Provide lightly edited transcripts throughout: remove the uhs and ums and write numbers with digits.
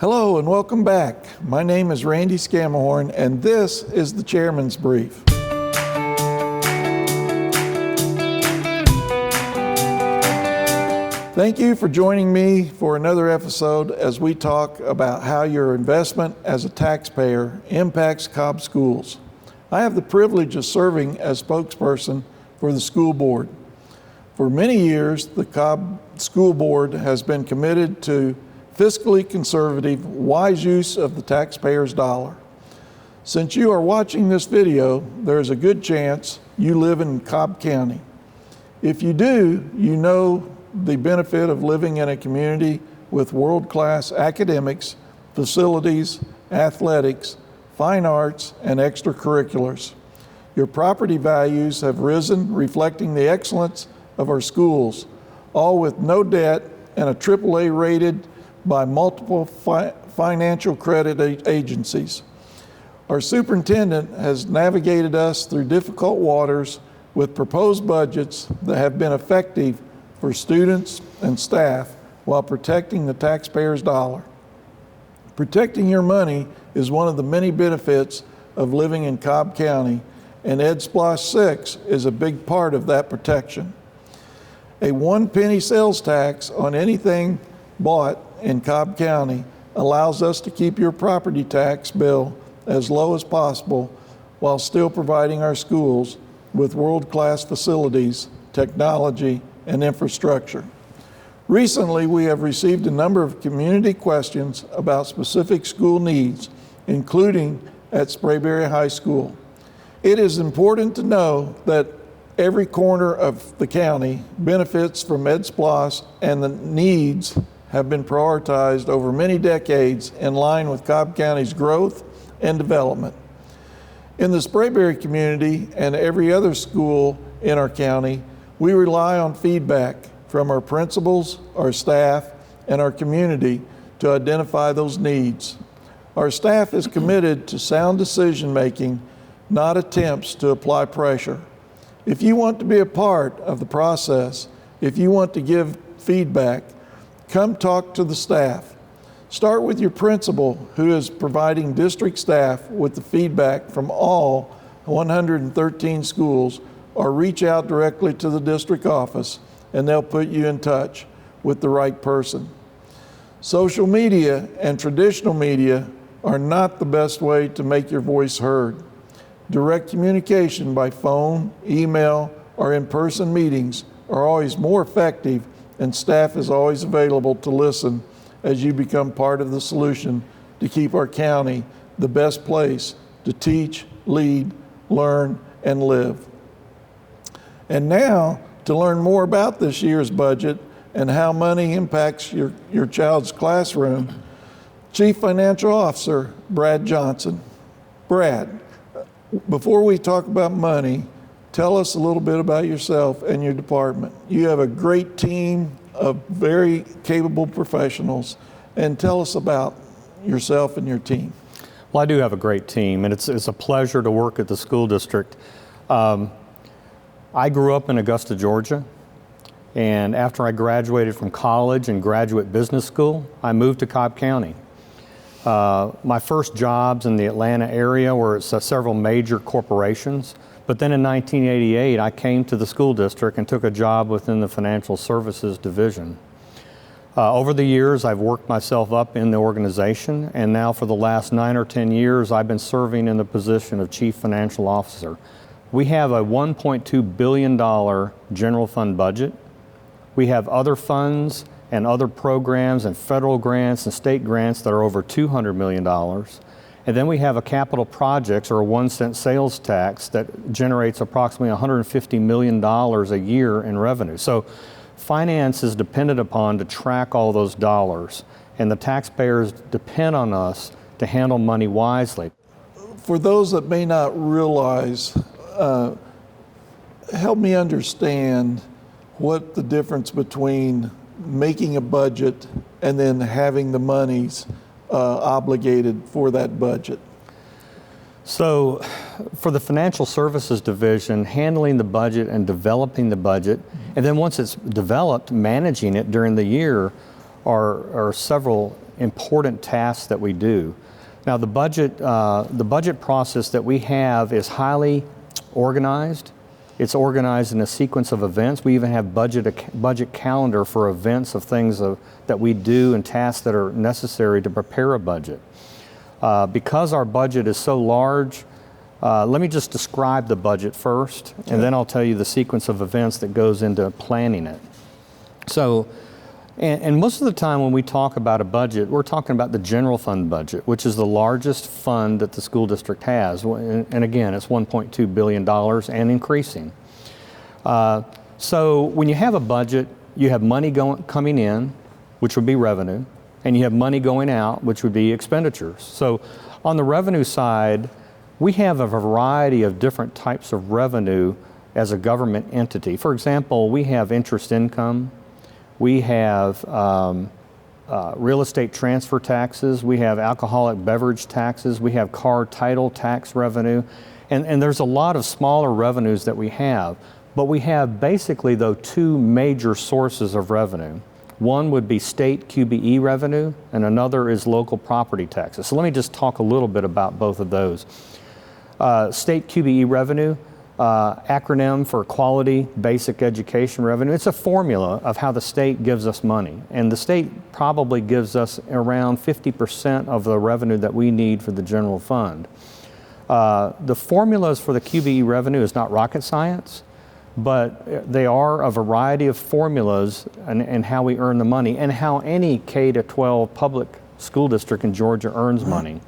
Hello and welcome back. My name is Randy Scamihorn and this is the Chairman's Brief. Thank you for joining me for another episode as we talk about how your investment as a taxpayer impacts Cobb schools. I have the privilege of serving as spokesperson for the school board. For many years, the Cobb School Board has been committed to fiscally conservative, wise use of the taxpayer's dollar. Since you are watching this video, there is a good chance you live in Cobb County. If you do, you know the benefit of living in a community with world-class academics, facilities, athletics, fine arts, and extracurriculars. Your property values have risen, reflecting the excellence of our schools, all with no debt and a AAA rated by multiple financial credit agencies. Our superintendent has navigated us through difficult waters with proposed budgets that have been effective for students and staff while protecting the taxpayer's dollar. Protecting your money is one of the many benefits of living in Cobb County, and Ed Splosh 6 is a big part of that protection. A 1 penny sales tax on anything bought in Cobb County allows us to keep your property tax bill as low as possible while still providing our schools with world-class facilities, technology, and infrastructure. Recently, we have received a number of community questions about specific school needs, including at Sprayberry High School. It is important to know that every corner of the county benefits from Ed Splosh, and the needs have been prioritized over many decades in line with Cobb County's growth and development. In the Sprayberry community and every other school in our county, we rely on feedback from our principals, our staff, and our community to identify those needs. Our staff is committed to sound decision-making, not attempts to apply pressure. If you want to be a part of the process, if you want to give feedback, come talk to the staff. Start with your principal, who is providing district staff with the feedback from all 113 schools, or reach out directly to the district office and they'll put you in touch with the right person. Social media and traditional media are not the best way to make your voice heard. Direct communication by phone, email, or in-person meetings are always more effective, and staff is always available to listen as you become part of the solution to keep our county the best place to teach, lead, learn, and live. And now, to learn more about this year's budget and how money impacts your child's classroom, Chief Financial Officer Brad Johnson. Brad, before we talk about money, tell us a little bit about yourself and your department. You have a great team of very capable professionals, and tell us about yourself and your team. Well, I do have a great team, and it's a pleasure to work at the school district. I grew up in Augusta, Georgia, and after I graduated from college and graduate business school, I moved to Cobb County. My first jobs in the Atlanta area were at several major corporations, but then in 1988, I came to the school district and took a job within the financial services division. Over the years, I've worked myself up in the organization, and now for the last 9 or 10 years, I've been serving in the position of Chief Financial Officer. We have a $1.2 billion general fund budget. We have other funds and other programs and federal grants and state grants that are over $200 million. And then we have a capital projects, or a 1-cent sales tax, that generates approximately $150 million a year in revenue. So finance is dependent upon to track all those dollars, and the taxpayers depend on us to handle money wisely. For those that may not realize, help me understand what the difference between making a budget and then having the monies obligated for that budget. So for the financial services division, handling the budget and developing the budget, and then once it's developed, managing it during the year are several important tasks that we do. Now the budget process that we have is highly organized. It's organized in a sequence of events. We even have budget calendar for events of things that we do and tasks that are necessary to prepare a budget. Because our budget is so large, let me just describe the budget first, and then I'll tell you the sequence of events that goes into planning it. So, and most of the time when we talk about a budget, we're talking about the general fund budget, which is the largest fund that the school district has. And again, it's $1.2 billion and increasing. So when you have a budget, you have money coming in, which would be revenue, and you have money going out, which would be expenditures. So on the revenue side, we have a variety of different types of revenue as a government entity. For example, we have interest income, we have real estate transfer taxes, we have alcoholic beverage taxes, we have car title tax revenue, and there's a lot of smaller revenues that we have. But we have basically, though, two major sources of revenue. One would be state QBE revenue, and another is local property taxes. So let me just talk a little bit about both of those. State QBE revenue, acronym for Quality Basic Education Revenue. It's a formula of how the state gives us money. And the state probably gives us around 50% of the revenue that we need for the general fund. The formulas for the QBE revenue is not rocket science, but they are a variety of formulas and how we earn the money and how any K-12 public school district in Georgia earns money.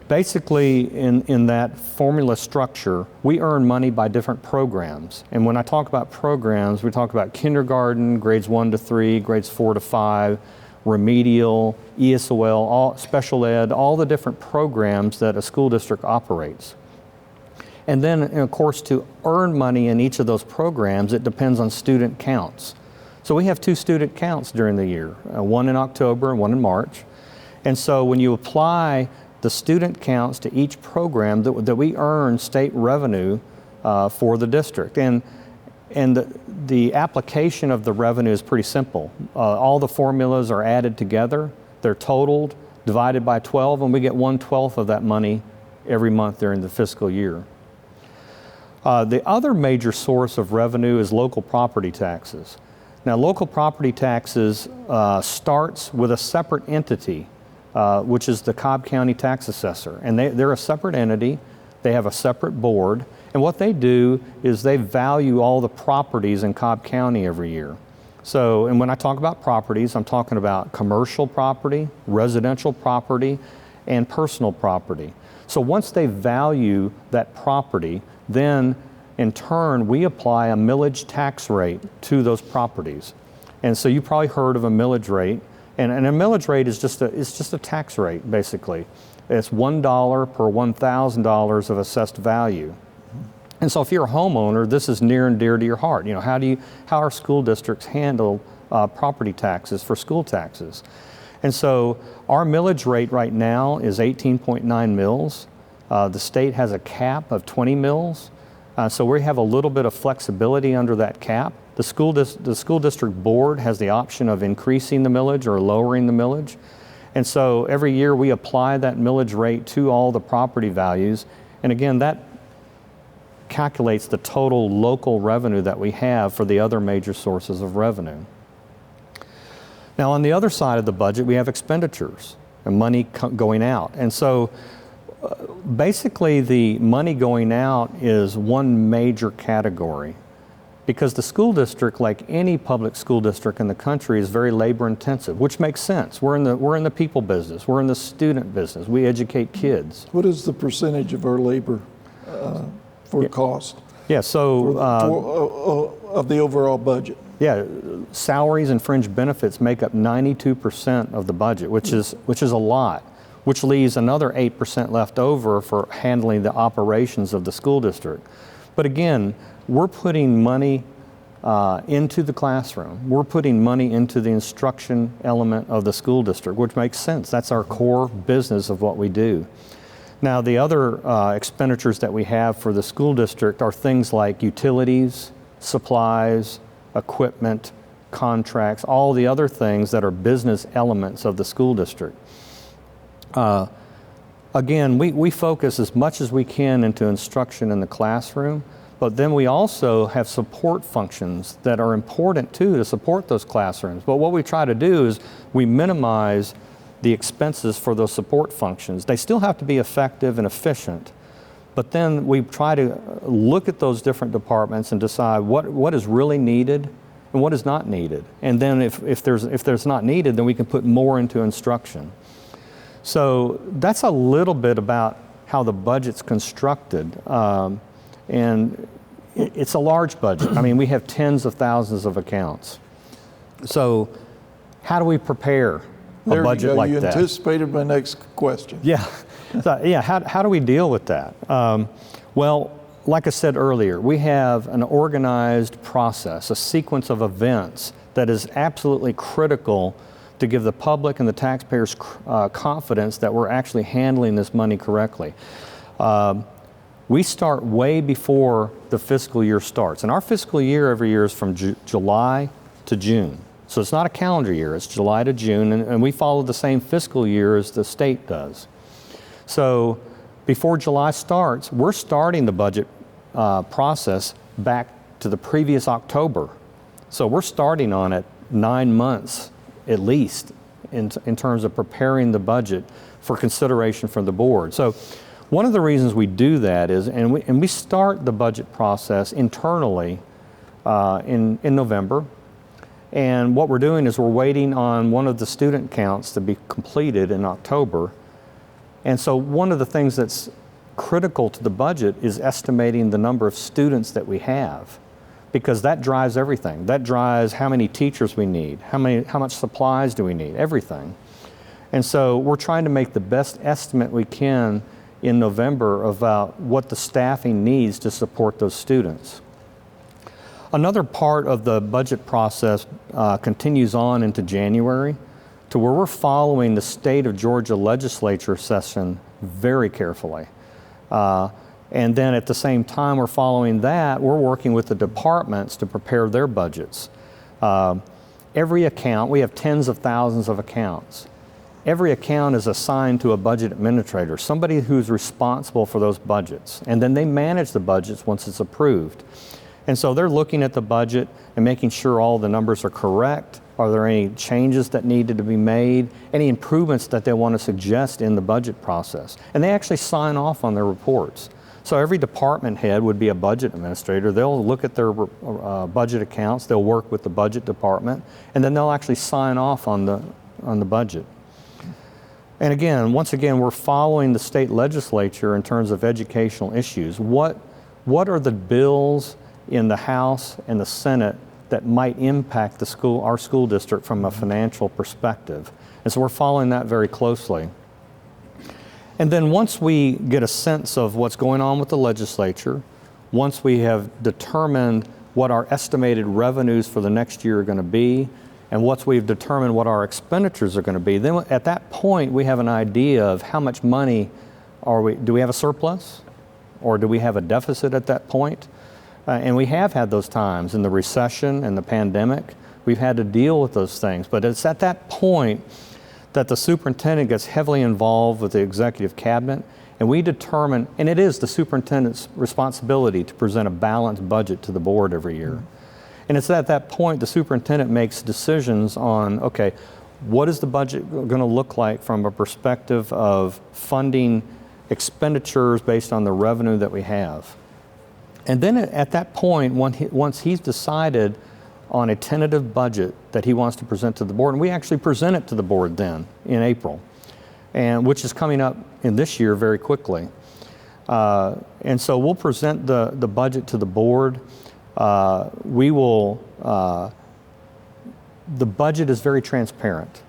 Basically, in that formula structure, we earn money by different programs. And when I talk about programs, we talk about kindergarten, grades 1 to 3, grades 4 to 5, remedial, ESOL, all, special ed, all the different programs that a school district operates. And then, of course, to earn money in each of those programs, it depends on student counts. So we have 2 student counts during the year, one in October and one in March. And so when you apply the student counts to each program, that we earn state revenue for the district. And the application of the revenue is pretty simple. All the formulas are added together, they're totaled, divided by 12, and we get 1/12 of that money every month during the fiscal year. The other major source of revenue is local property taxes. Now, local property taxes starts with a separate entity, which is the Cobb County Tax Assessor. And they're a separate entity, they have a separate board, and what they do is they value all the properties in Cobb County every year. So, and when I talk about properties, I'm talking about commercial property, residential property, and personal property. So once they value that property, then in turn we apply a millage tax rate to those properties. And so you probably heard of a millage rate. And a millage rate is just a tax rate, basically. It's $1 per $1,000 of assessed value. And so if you're a homeowner, this is near and dear to your heart. You know, how our school districts handle property taxes for school taxes. And so our millage rate right now is 18.9 mils. The state has a cap of 20 mils. So we have a little bit of flexibility under that cap. The school district board has the option of increasing the millage or lowering the millage. And so every year we apply that millage rate to all the property values. And again, that calculates the total local revenue that we have for the other major sources of revenue. Now, on the other side of the budget, we have expenditures and money going out. And so basically the money going out is one major category, because the school district, like any public school district in the country, is very labor intensive, which makes sense. We're in the people business, we're in the student business, we educate kids. What is the percentage of our labor for cost? Yeah, so of the overall budget? Yeah, salaries and fringe benefits make up 92% of the budget, which is a lot, which leaves another 8% left over for handling the operations of the school district. But again, we're putting money into the classroom. We're putting money into the instruction element of the school district, which makes sense. That's our core business of what we do. Now, the other expenditures that we have for the school district are things like utilities, supplies, equipment, contracts, all the other things that are business elements of the school district. Again, we focus as much as we can into instruction in the classroom, but then we also have support functions that are important too to support those classrooms. But what we try to do is we minimize the expenses for those support functions. They still have to be effective and efficient, but then we try to look at those different departments and decide what is really needed and what is not needed. And then if there's not needed, then we can put more into instruction. So that's a little bit about how the budget's constructed. And it's a large budget. I mean, we have tens of thousands of accounts. So how do we prepare a budget like that? You anticipated my next question. Yeah. So, yeah, how do we deal with that? Well, like I said earlier, we have an organized process, a sequence of events that is absolutely critical to give the public and the taxpayers confidence that we're actually handling this money correctly. We start way before the fiscal year starts. And our fiscal year every year is from July to June. So it's not a calendar year, it's July to June, and we follow the same fiscal year as the state does. So before July starts, we're starting the budget process back to the previous October. So we're starting on it 9 months at least in terms of preparing the budget for consideration from the board. So one of the reasons we do that is, and we start the budget process internally in November. And what we're doing is we're waiting on one of the student counts to be completed in October. And so one of the things that's critical to the budget is estimating the number of students that we have, because that drives everything. That drives how many teachers we need, how much supplies do we need, everything. And so we're trying to make the best estimate we can in November about what the staffing needs to support those students. Another part of the budget process continues on into January, to where we're following the state of Georgia legislature session very carefully. And then at the same time we're following that, we're working with the departments to prepare their budgets. Every account, we have tens of thousands of accounts. Every account is assigned to a budget administrator, somebody who's responsible for those budgets. And then they manage the budgets once it's approved. And so they're looking at the budget and making sure all the numbers are correct. Are there any changes that needed to be made? Any improvements that they want to suggest in the budget process? And they actually sign off on their reports. So every department head would be a budget administrator. They'll look at their budget accounts, they'll work with the budget department, and then they'll actually sign off on the budget. And again, once again, we're following the state legislature in terms of educational issues. What are the bills in the House and the Senate that might impact our school district from a financial perspective? And so we're following that very closely. And then once we get a sense of what's going on with the legislature, once we have determined what our estimated revenues for the next year are going to be, and once we've determined what our expenditures are going to be, then at that point we have an idea of how much money do we have a surplus, or do we have a deficit at that point? And we have had those times in the recession and the pandemic. We've had to deal with those things. But it's at that point that the superintendent gets heavily involved with the executive cabinet, and we determine, and it is the superintendent's responsibility to present a balanced budget to the board every year. And it's at that point the superintendent makes decisions on, okay, what is the budget going to look like from a perspective of funding expenditures based on the revenue that we have. And then at that point, once he's decided on a tentative budget that he wants to present to the board, and we actually present it to the board then in April, and which is coming up in this year very quickly. And so we'll present the budget to the board. The budget is very transparent.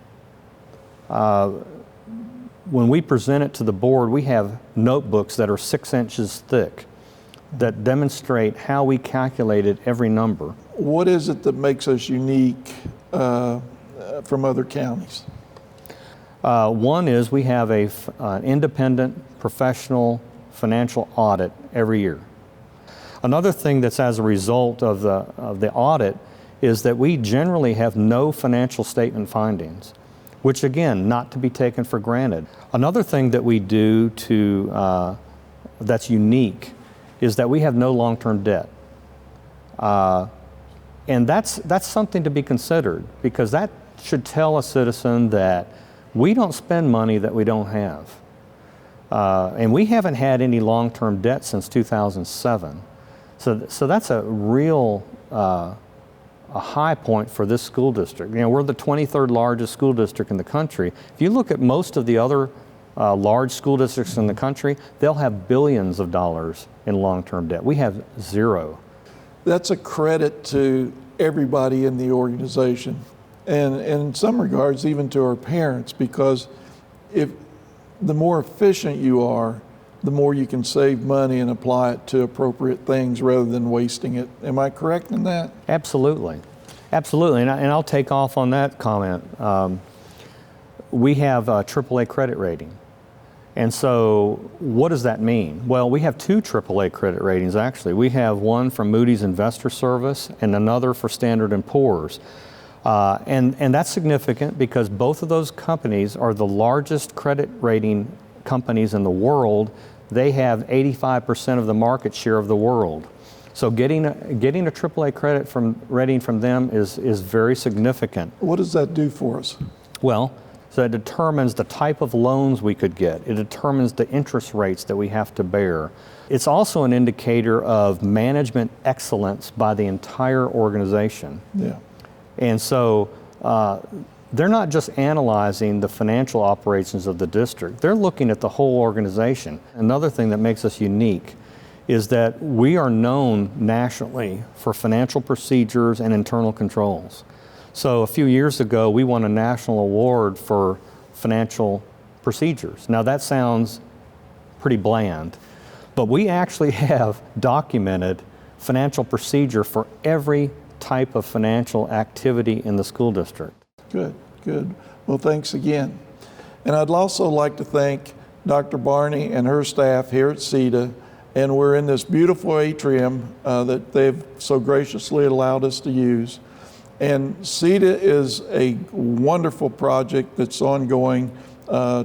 When we present it to the board, we have notebooks that are 6 inches thick that demonstrate how we calculated every number. What is it that makes us unique from other counties? One is we have an independent professional financial audit every year. Another thing that's as a result of the audit is that we generally have no financial statement findings, which again, not to be taken for granted. Another thing that we do that's unique is that we have no long-term debt. And that's something to be considered, because that should tell a citizen that we don't spend money that we don't have. And we haven't had any long-term debt since 2007. So that's a real a high point for this school district. You know, we're the 23rd largest school district in the country. If you look at most of the other large school districts in the country, they'll have billions of dollars in long-term debt. We have zero. That's a credit to everybody in the organization, and in some regards even to our parents, because if the more efficient you are, the more you can save money and apply it to appropriate things rather than wasting it. Am I correct in that? Absolutely. Absolutely, and I'll take off on that comment. We have a AAA credit rating. And so what does that mean? Well, we have two AAA credit ratings, actually. We have one from Moody's Investor Service and another for Standard & Poor's. And that's significant because both of those companies are the largest credit rating companies in the world. They have 85% of the market share of the world. So getting a AAA credit rating from them is very significant. What does that do for us? Well, so it determines the type of loans we could get. It determines the interest rates that we have to bear. It's also an indicator of management excellence by the entire organization. Yeah. And so they're not just analyzing the financial operations of the district, they're looking at the whole organization. Another thing that makes us unique is that we are known nationally for financial procedures and internal controls. So a few years ago, we won a national award for financial procedures. Now that sounds pretty bland, but we actually have documented financial procedure for every type of financial activity in the school district. Good, good. Well, thanks again. And I'd also like to thank Dr. Barney and her staff here at CETA. And we're in this beautiful atrium that they've so graciously allowed us to use. And CETA is a wonderful project that's ongoing,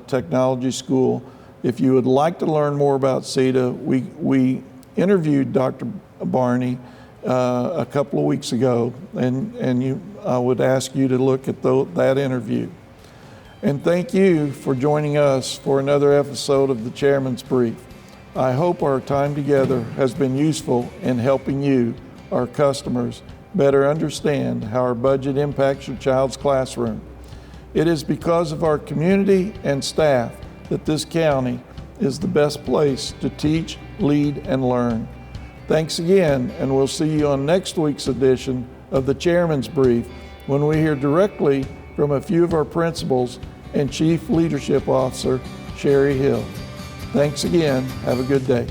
technology school. If you would like to learn more about CETA, we interviewed Dr. Barney a couple of weeks ago, and I would ask you to look at that interview. And thank you for joining us for another episode of the Chairman's Brief. I hope our time together has been useful in helping you, our customers, better understand how our budget impacts your child's classroom. It is because of our community and staff that this county is the best place to teach, lead, and learn. Thanks again, and we'll see you on next week's edition of the Chairman's Brief, when we hear directly from a few of our principals and Chief Leadership Officer, Sherry Hill. Thanks again. Have a good day.